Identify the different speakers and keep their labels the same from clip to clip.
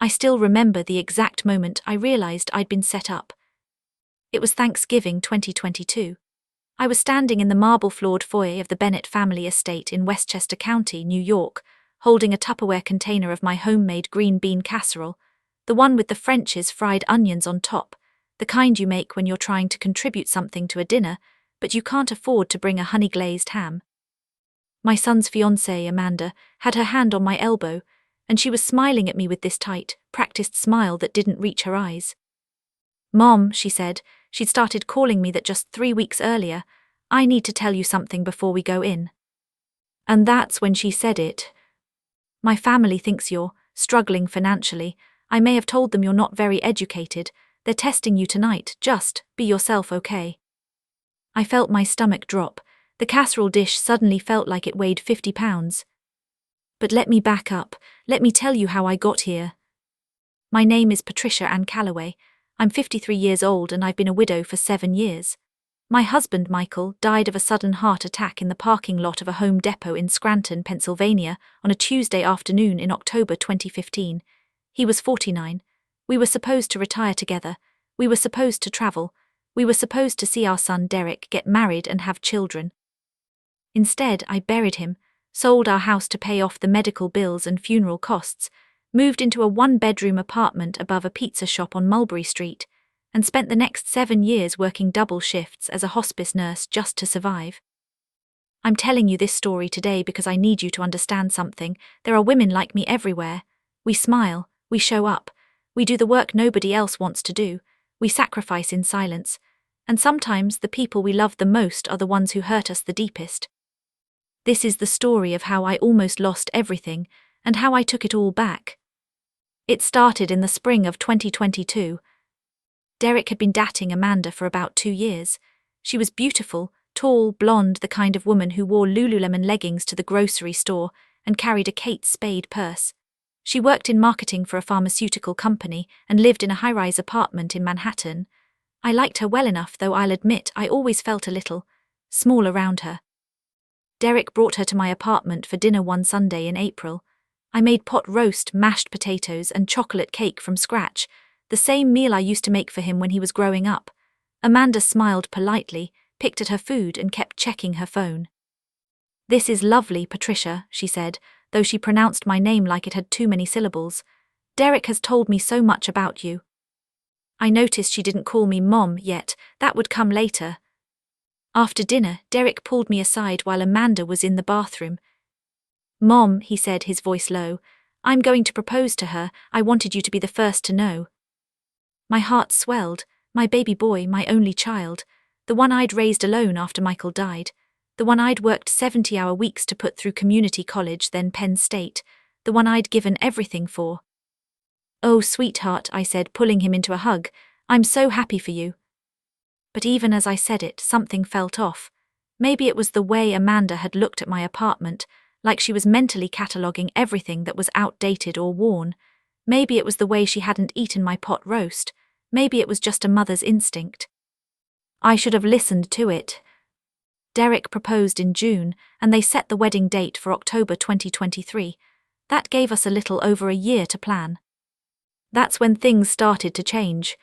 Speaker 1: I still remember the exact moment I realized I'd been set up. It was Thanksgiving 2022. I was standing in the marble-floored foyer of the Bennett family estate in Westchester County, New York, holding a Tupperware container of my homemade green bean casserole, the one with the French's fried onions on top, the kind you make when you're trying to contribute something to a dinner, but you can't afford to bring a honey-glazed ham. My son's fiancée, Amanda, had her hand on my elbow, and she was smiling at me with this tight, practiced smile that didn't reach her eyes. "Mom," she said, she'd started calling me that just 3 weeks earlier, "I need to tell you something before we go in." And that's when she said it. "My family thinks you're struggling financially. I may have told them you're not very educated. They're testing you tonight. Just be yourself, okay?" I felt my stomach drop. The casserole dish suddenly felt like it weighed 50 pounds. But let me back up. Let me tell you how I got here. My name is Patricia Ann Calloway. I'm 53 years old and I've been a widow for 7 years. My husband, Michael, died of a sudden heart attack in the parking lot of a Home Depot in Scranton, Pennsylvania, on a Tuesday afternoon in October 2015. He was 49. We were supposed to retire together. We were supposed to travel. We were supposed to see our son Derek get married and have children. Instead, I buried him, sold our house to pay off the medical bills and funeral costs, moved into a 1-bedroom apartment above a pizza shop on Mulberry Street, and spent the next 7 years working double shifts as a hospice nurse just to survive. I'm telling you this story today because I need you to understand something. There are women like me everywhere. We smile, we show up, we do the work nobody else wants to do, we sacrifice in silence, and sometimes the people we love the most are the ones who hurt us the deepest. This is the story of how I almost lost everything, and how I took it all back. It started in the spring of 2022. Derek had been dating Amanda for about 2 years. She was beautiful, tall, blonde, the kind of woman who wore Lululemon leggings to the grocery store and carried a Kate Spade purse. She worked in marketing for a pharmaceutical company and lived in a high-rise apartment in Manhattan. I liked her well enough, though I'll admit I always felt a little small around her. Derek brought her to my apartment for dinner one Sunday in April. I made pot roast, mashed potatoes, and chocolate cake from scratch, the same meal I used to make for him when he was growing up. Amanda smiled politely, picked at her food, and kept checking her phone. "This is lovely, Patricia," she said, though she pronounced my name like it had too many syllables. "Derek has told me so much about you." I noticed she didn't call me Mom yet. That would come later. After dinner, Derek pulled me aside while Amanda was in the bathroom. "Mom," he said, his voice low, "I'm going to propose to her. I wanted you to be the first to know." My heart swelled. My baby boy, my only child, the one I'd raised alone after Michael died, the one I'd worked 70-hour weeks to put through community college, then Penn State, the one I'd given everything for. "Oh, sweetheart," I said, pulling him into a hug, "I'm so happy for you." But even as I said it, something felt off. Maybe it was the way Amanda had looked at my apartment, like she was mentally cataloguing everything that was outdated or worn. Maybe it was the way she hadn't eaten my pot roast. Maybe it was just a mother's instinct. I should have listened to it. Derek proposed in June, and they set the wedding date for October 2023. That gave us a little over a year to plan. That's when things started to change.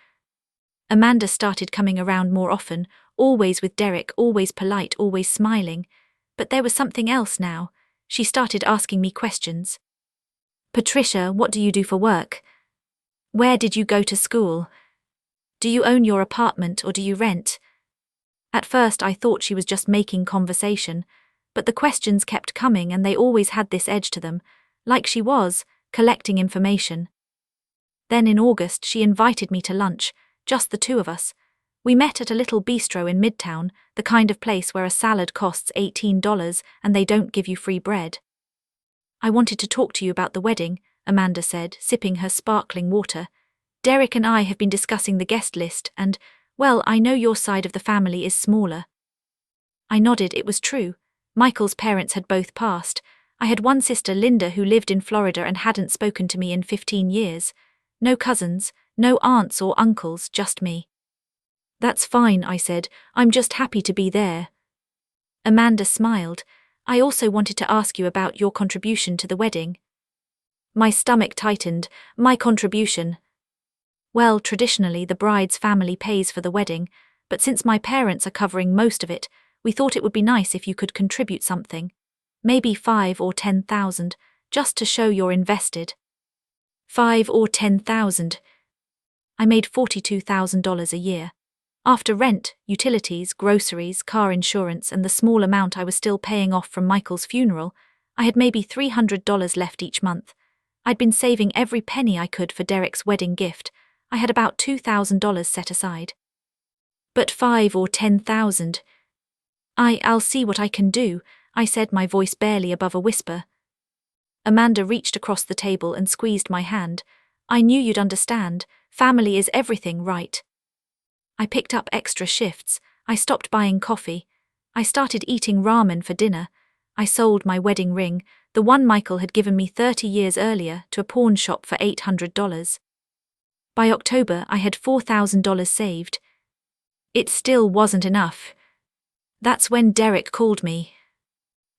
Speaker 1: Amanda started coming around more often, always with Derek, always polite, always smiling. But there was something else now. She started asking me questions. "Patricia, what do you do for work? Where did you go to school? Do you own your apartment or do you rent?" At first I thought she was just making conversation, but the questions kept coming and they always had this edge to them, like she was collecting information. Then in August she invited me to lunch, just the two of us. We met at a little bistro in Midtown, the kind of place where a salad costs $18 and they don't give you free bread. "I wanted to talk to you about the wedding," Amanda said, sipping her sparkling water. "Derek and I have been discussing the guest list and, well, I know your side of the family is smaller." I nodded. It was true. Michael's parents had both passed. I had one sister, Linda, who lived in Florida and hadn't spoken to me in 15 years. No cousins, no aunts or uncles, just me. "That's fine," I said. "I'm just happy to be there." Amanda smiled. "I also wanted to ask you about your contribution to the wedding." My stomach tightened. My contribution. Well, traditionally the bride's family pays for the wedding, but since my parents are covering most of it, we thought it would be nice if you could contribute something. Maybe 5 or 10,000, just to show you're invested. 5 or 10,000. I made $42,000 a year. After rent, utilities, groceries, car insurance, and the small amount I was still paying off from Michael's funeral, I had maybe $300 left each month. I'd been saving every penny I could for Derek's wedding gift. I had about $2,000 set aside. But 5 or 10,000. I'll see what I can do, I said, my voice barely above a whisper. Amanda reached across the table and squeezed my hand. I knew you'd understand. Family is everything, right? I picked up extra shifts. I stopped buying coffee. I started eating ramen for dinner. I sold my wedding ring, the one Michael had given me 30 years earlier, to a pawn shop for $800. By October, I had $4,000 saved. It still wasn't enough. That's when Derek called me.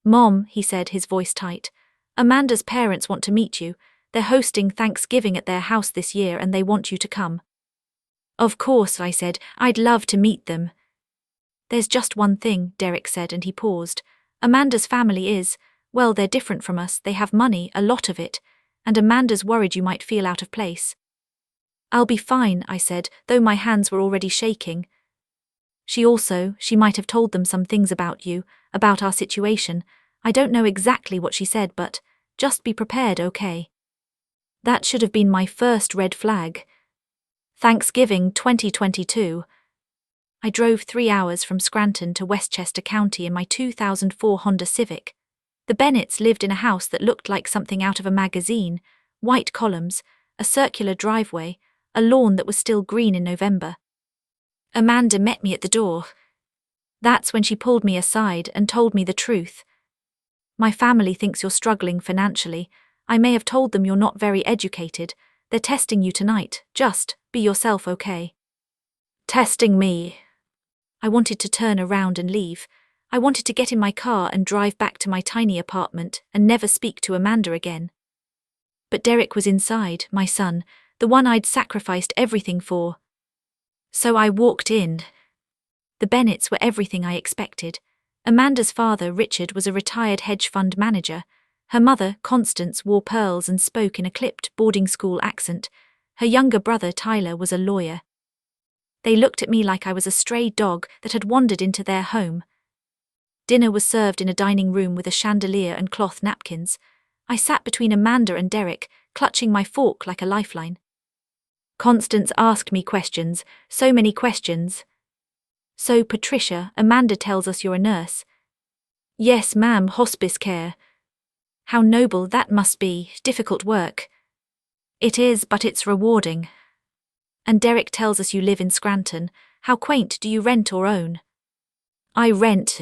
Speaker 1: Mom, he said, his voice tight. Amanda's parents want to meet you. They're hosting Thanksgiving at their house this year and they want you to come. Of course, I said. I'd love to meet them. There's just one thing, Derek said, and he paused. Amanda's family is, well, they're different from us. They have money, a lot of it, and Amanda's worried you might feel out of place. I'll be fine, I said, though my hands were already shaking. She might have told them some things about you, about our situation. I don't know exactly what she said, but just be prepared, okay? That should have been my first red flag. Thanksgiving 2022. I drove 3 hours from Scranton to Westchester County in my 2004 Honda Civic. The Bennetts lived in a house that looked like something out of a magazine, white columns, a circular driveway, a lawn that was still green in November. Amanda met me at the door. That's when she pulled me aside and told me the truth. My family thinks you're struggling financially. I may have told them you're not very educated. They're testing you tonight. Just be yourself, okay? Testing me. I wanted to turn around and leave. I wanted to get in my car and drive back to my tiny apartment and never speak to Amanda again. But Derek was inside, my son, the one I'd sacrificed everything for. So I walked in. The Bennetts were everything I expected. Amanda's father, Richard, was a retired hedge fund manager. Her mother, Constance, wore pearls and spoke in a clipped boarding school accent. Her younger brother, Tyler, was a lawyer. They looked at me like I was a stray dog that had wandered into their home. Dinner was served in a dining room with a chandelier and cloth napkins. I sat between Amanda and Derek, clutching my fork like a lifeline. Constance asked me questions, so many questions. So, Patricia, Amanda tells us you're a nurse. Yes, ma'am, hospice care. How noble that must be, difficult work. It is, but it's rewarding. And Derek tells us you live in Scranton. How quaint. Do you rent or own? I rent.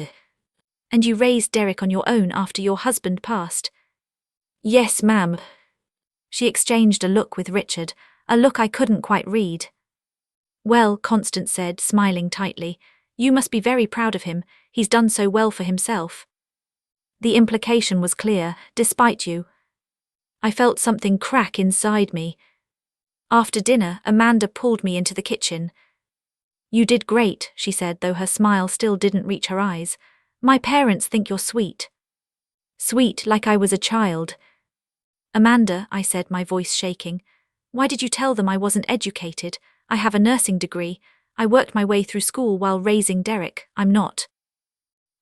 Speaker 1: And you raised Derek on your own after your husband passed? Yes, ma'am. She exchanged a look with Richard, a look I couldn't quite read. Well, Constance said, smiling tightly, you must be very proud of him. He's done so well for himself. The implication was clear, despite you. I felt something crack inside me. After dinner, Amanda pulled me into the kitchen. You did great, she said, though her smile still didn't reach her eyes. My parents think you're sweet. Sweet, like I was a child. Amanda, I said, my voice shaking, why did you tell them I wasn't educated? I have a nursing degree. I worked my way through school while raising Derek. I'm not.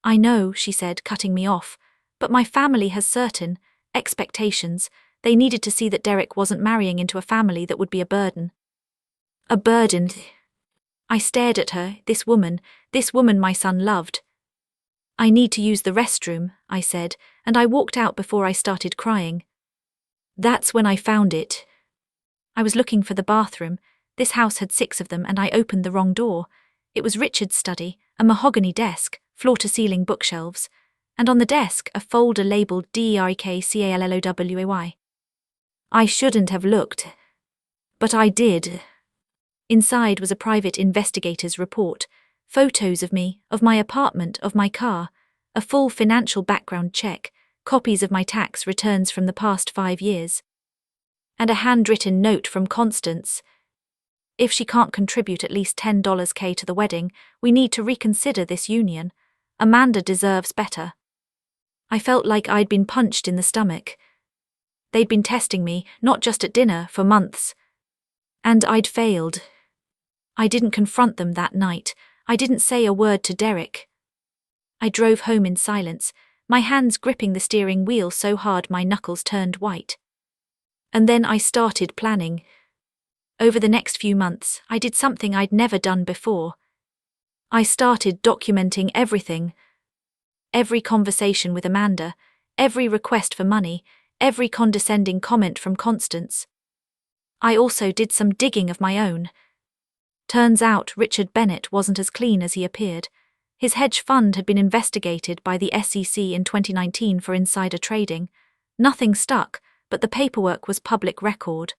Speaker 1: I know, she said, cutting me off, but my family has certain expectations. They needed to see that Derek wasn't marrying into a family that would be a burden. A burden. I stared at her, this woman my son loved. I need to use the restroom, I said, and I walked out before I started crying. That's when I found it. I was looking for the bathroom. This house had 6 of them and I opened the wrong door. It was Richard's study, a mahogany desk, floor-to-ceiling bookshelves, and on the desk a folder labelled DEREKCALLOWAY. I shouldn't have looked. But I did. Inside was a private investigator's report, photos of me, of my apartment, of my car, a full financial background check, copies of my tax returns from the past 5 years. And a handwritten note from Constance. If she can't contribute at least $10K to the wedding, we need to reconsider this union. Amanda deserves better. I felt like I'd been punched in the stomach. They'd been testing me, not just at dinner, for months. And I'd failed. I didn't confront them that night. I didn't say a word to Derek. I drove home in silence, my hands gripping the steering wheel so hard my knuckles turned white. And then I started planning. Over the next few months, I did something I'd never done before. I started documenting everything. Every conversation with Amanda, every request for money, every condescending comment from Constance. I also did some digging of my own. Turns out Richard Bennett wasn't as clean as he appeared. His hedge fund had been investigated by the SEC in 2019 for insider trading. Nothing stuck, but the paperwork was public record.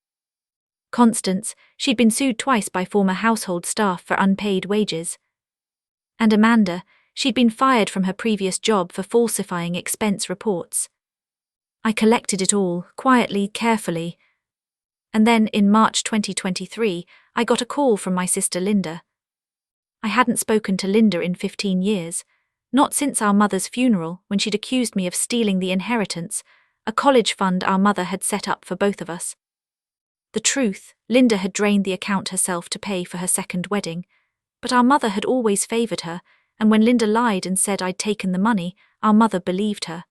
Speaker 1: Constance, she'd been sued twice by former household staff for unpaid wages. And Amanda, she'd been fired from her previous job for falsifying expense reports. I collected it all, quietly, carefully. And then, in March 2023, I got a call from my sister Linda. I hadn't spoken to Linda in 15 years, not since our mother's funeral when she'd accused me of stealing the inheritance, a college fund our mother had set up for both of us. The truth, Linda had drained the account herself to pay for her second wedding, but our mother had always favoured her, and when Linda lied and said I'd taken the money, our mother believed her.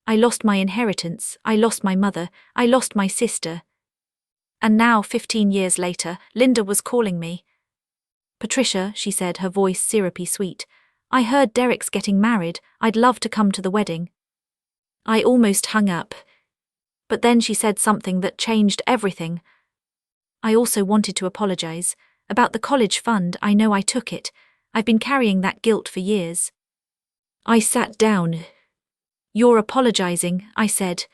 Speaker 1: I lost my inheritance, I lost my mother, I lost my sister. And now, 15 years later, Linda was calling me. "Patricia," she said, her voice syrupy sweet, "I heard Derek's getting married, I'd love to come to the wedding." I almost hung up. But then she said something that changed everything. "I also wanted to apologize. About the college fund, I know I took it. I've been carrying that guilt for years." I sat down. "You're apologizing," I said.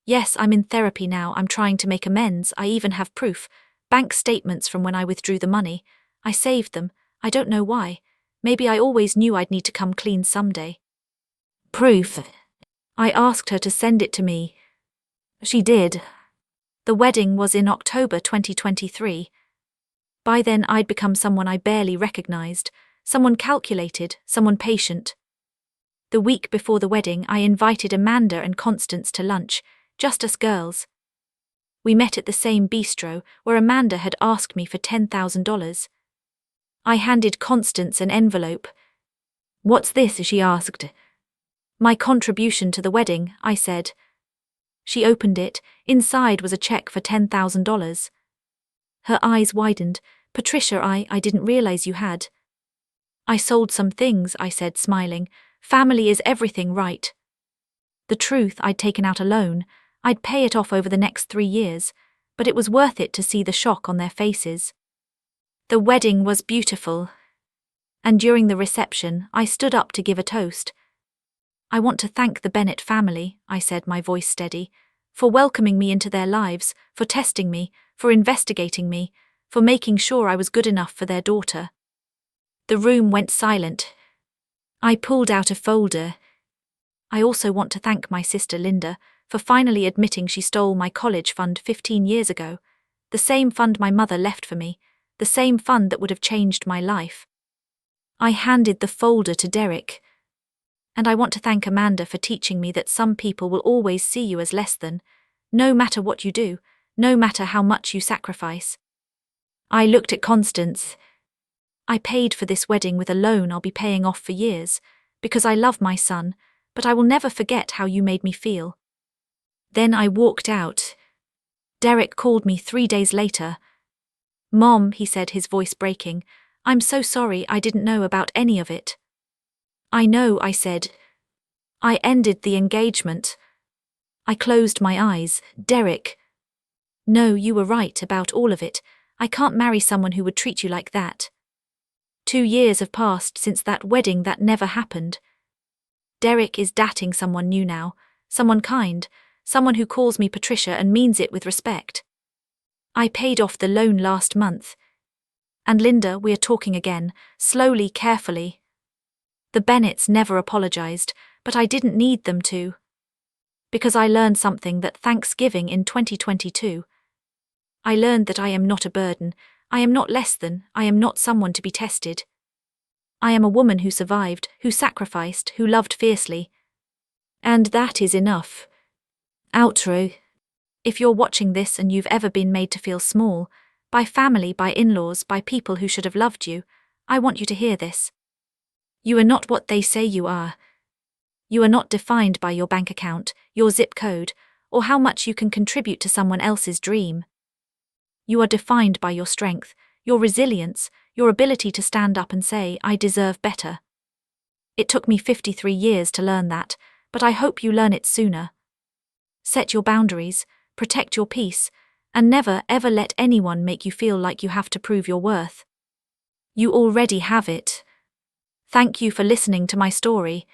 Speaker 1: "Yes, I'm in therapy now, I'm trying to make amends, I even have proof. Bank statements from when I withdrew the money. I saved them, I don't know why. Maybe I always knew I'd need to come clean someday." "Proof?" I asked her to send it to me. She did. The wedding was in October 2023. By then I'd become someone I barely recognized, someone calculated, someone patient. The week before the wedding, I invited Amanda and Constance to lunch, just us girls. We met at the same bistro where Amanda had asked me for $10,000. I handed Constance an envelope. "What's this?" she asked. "My contribution to the wedding," I said. She opened it. Inside was a check for $10,000. Her eyes widened. "Patricia, I didn't realize you had." "I sold some things," I said, smiling. "Family is everything, right?" The truth, I'd taken out a loan. I'd pay it off over the next 3 years, but it was worth it to see the shock on their faces. The wedding was beautiful. And during the reception, I stood up to give a toast. "I want to thank the Bennett family," I said, my voice steady, "for welcoming me into their lives, for testing me, for investigating me, for making sure I was good enough for their daughter." The room went silent. I pulled out a folder. "I also want to thank my sister Linda for finally admitting she stole my college fund 15 years ago, the same fund my mother left for me, the same fund that would have changed my life." I handed the folder to Derek. "And I want to thank Amanda for teaching me that some people will always see you as less than, no matter what you do, no matter how much you sacrifice." I looked at Constance. "I paid for this wedding with a loan I'll be paying off for years, because I love my son, but I will never forget how you made me feel." Then I walked out. Derek called me 3 days later. "Mom," he said, his voice breaking, "I'm so sorry, I didn't know about any of it." "I know," I said. "I ended the engagement." I closed my eyes. "Derek." "No, you were right about all of it. I can't marry someone who would treat you like that. 2 years have passed since that wedding that never happened. Derek is dating someone new now, someone kind, someone who calls me Patricia and means it with respect. I paid off the loan last month. And Linda, we are talking again, slowly, carefully. The Bennetts never apologized, but I didn't need them to. Because I learned something that Thanksgiving in 2022. I learned that I am not a burden, I am not less than, I am not someone to be tested. I am a woman who survived, who sacrificed, who loved fiercely. And that is enough. Outro. If you're watching this and you've ever been made to feel small, by family, by in-laws, by people who should have loved you, I want you to hear this. You are not what they say you are. You are not defined by your bank account, your zip code, or how much you can contribute to someone else's dream. You are defined by your strength, your resilience, your ability to stand up and say, I deserve better. It took me 53 years to learn that, but I hope you learn it sooner. Set your boundaries, protect your peace, and never ever let anyone make you feel like you have to prove your worth. You already have it. Thank you for listening to my story.